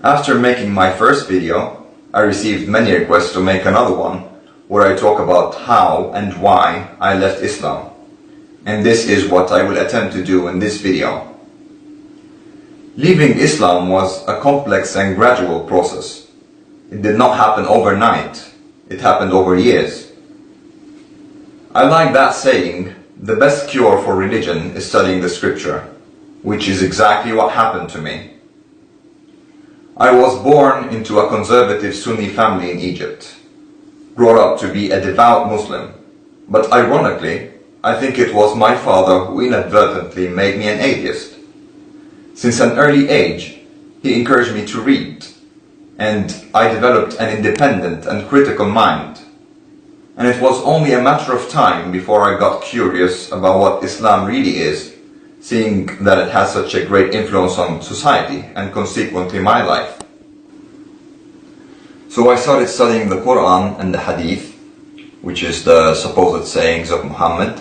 After making my first video, I received many requests to make another one where I talk about how and why I left Islam. And this is what I will attempt to do in this video. Leaving Islam was a complex and gradual process. It did not happen overnight, it happened over years. I like that saying, the best cure for religion is studying the scripture, which is exactly what happened to me. I was born into a conservative Sunni family in Egypt, brought up to be a devout Muslim, but ironically, I think it was my father who inadvertently made me an atheist. Since an early age, he encouraged me to read, and I developed an independent and critical mind. And it was only a matter of time before I got curious about what Islam really is, seeing that it has such a great influence on society and consequently my life. So I started studying the Quran and the Hadith, which is the supposed sayings of Muhammad.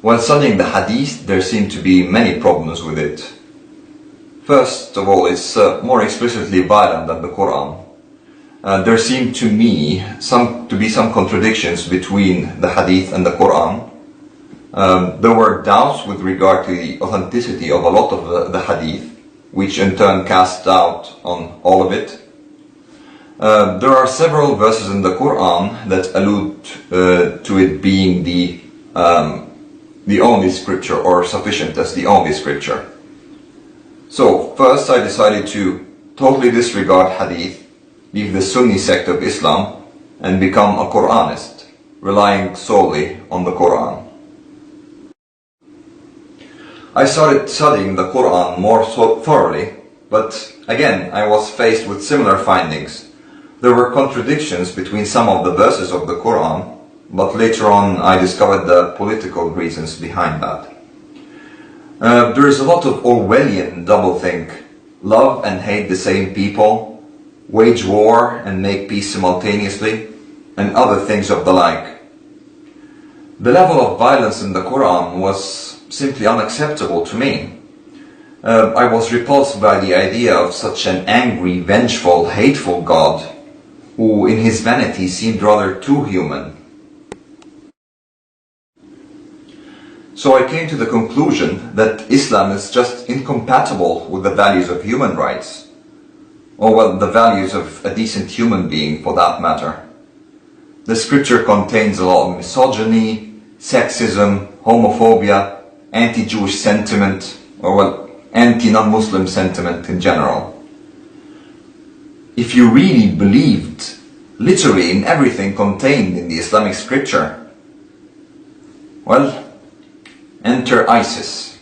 While studying the Hadith, there seemed to be many problems with it. First of all, it's more explicitly violent than the Quran. There seemed to me to be some contradictions between the Hadith and the Quran. There were doubts with regard to the authenticity of a lot of the Hadith, which in turn cast doubt on all of it. There are several verses in the Quran that allude to it being the only scripture, or sufficient as the only scripture. So first I decided to totally disregard Hadith, leave the Sunni sect of Islam, and become a Quranist, relying solely on the Quran. I started studying the Quran more thoroughly, but again I was faced with similar findings. There were contradictions between some of the verses of the Quran, but later on I discovered the political reasons behind that. There is a lot of Orwellian doublethink, love and hate the same people, wage war and make peace simultaneously, and other things of the like. The level of violence in the Quran was simply unacceptable to me. I was repulsed by the idea of such an angry, vengeful, hateful God, who in his vanity seemed rather too human. So I came to the conclusion that Islam is just incompatible with the values of human rights, or well, the values of a decent human being for that matter. The scripture contains a lot of misogyny, sexism, homophobia, anti-Jewish sentiment, or well, anti-non-Muslim sentiment in general. If you really believed literally in everything contained in the Islamic scripture, well, enter ISIS.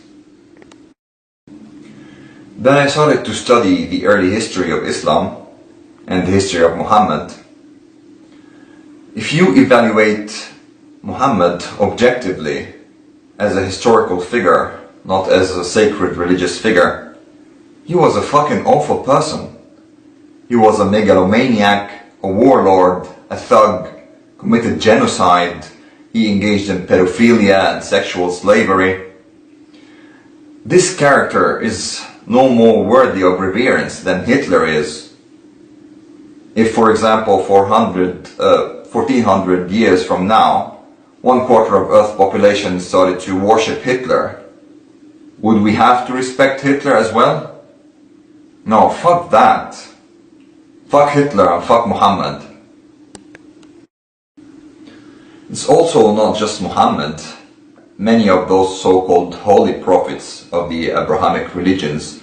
Then I started to study the early history of Islam and the history of Muhammad. If you evaluate Muhammad objectively as a historical figure, not as a sacred religious figure, he was a fucking awful person. He was a megalomaniac, a warlord, a thug, committed genocide. He engaged in pedophilia and sexual slavery. This character is no more worthy of reverence than Hitler is. If, for example, 1400 years from now, 1/4 of Earth's population started to worship Hitler, would we have to respect Hitler as well? No, fuck that. Fuck Hitler and fuck Muhammad. It's also not just Muhammad. Many of those so-called holy prophets of the Abrahamic religions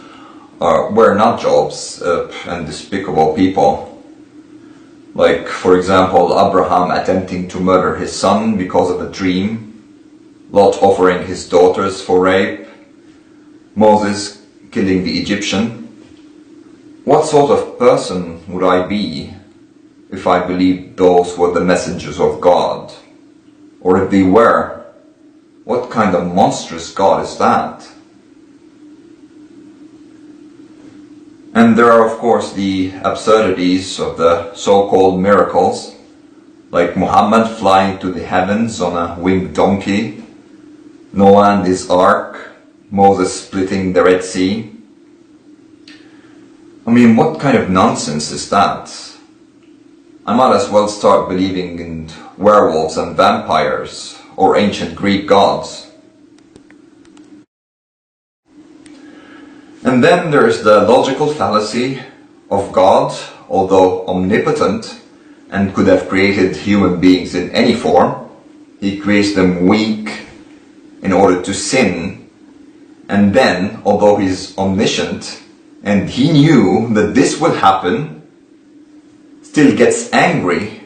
were nut jobs and despicable people. Like, for example, Abraham attempting to murder his son because of a dream, Lot offering his daughters for rape, Moses killing the Egyptian. What sort of person would I be if I believed those were the messengers of God? Or if they were, what kind of monstrous God is that? And there are of course the absurdities of the so-called miracles, like Muhammad flying to the heavens on a winged donkey, Noah and his ark, Moses splitting the Red Sea. I mean, what kind of nonsense is that? I might as well start believing in werewolves and vampires or ancient Greek gods. And then there's the logical fallacy of God, although omnipotent and could have created human beings in any form, he creates them weak in order to sin. And then, although he's omniscient and he knew that this would happen, still gets angry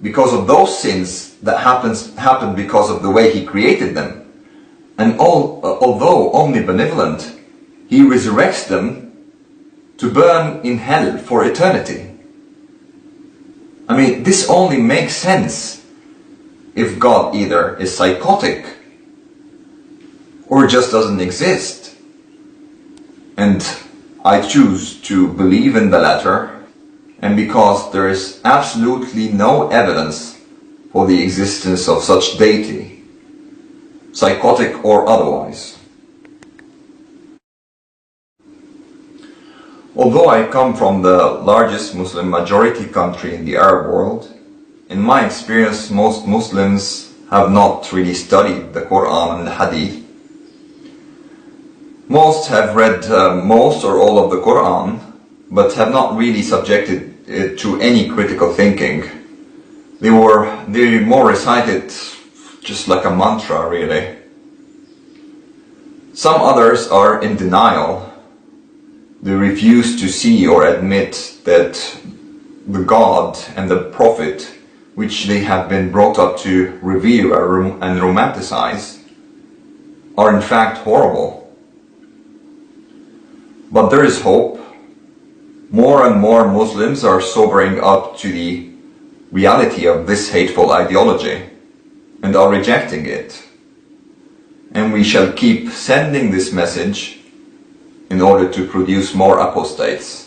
because of those sins that happened because of the way he created them. And although omnibenevolent, he resurrects them to burn in hell for eternity. I mean, this only makes sense if God either is psychotic or just doesn't exist. And I choose to believe in the latter, and because there is absolutely no evidence for the existence of such deity, psychotic or otherwise. Although I come from the largest Muslim majority country in the Arab world, in my experience most Muslims have not really studied the Quran and the Hadith. Most have read most or all of the Quran, but have not really subjected it to any critical thinking. They more recited just like a mantra, really. Some others are in denial. They refuse to see or admit that the God and the Prophet, which they have been brought up to revere and romanticize, are in fact horrible. But there is hope. More and more Muslims are sobering up to the reality of this hateful ideology and are rejecting it. And we shall keep sending this message in order to produce more apostates.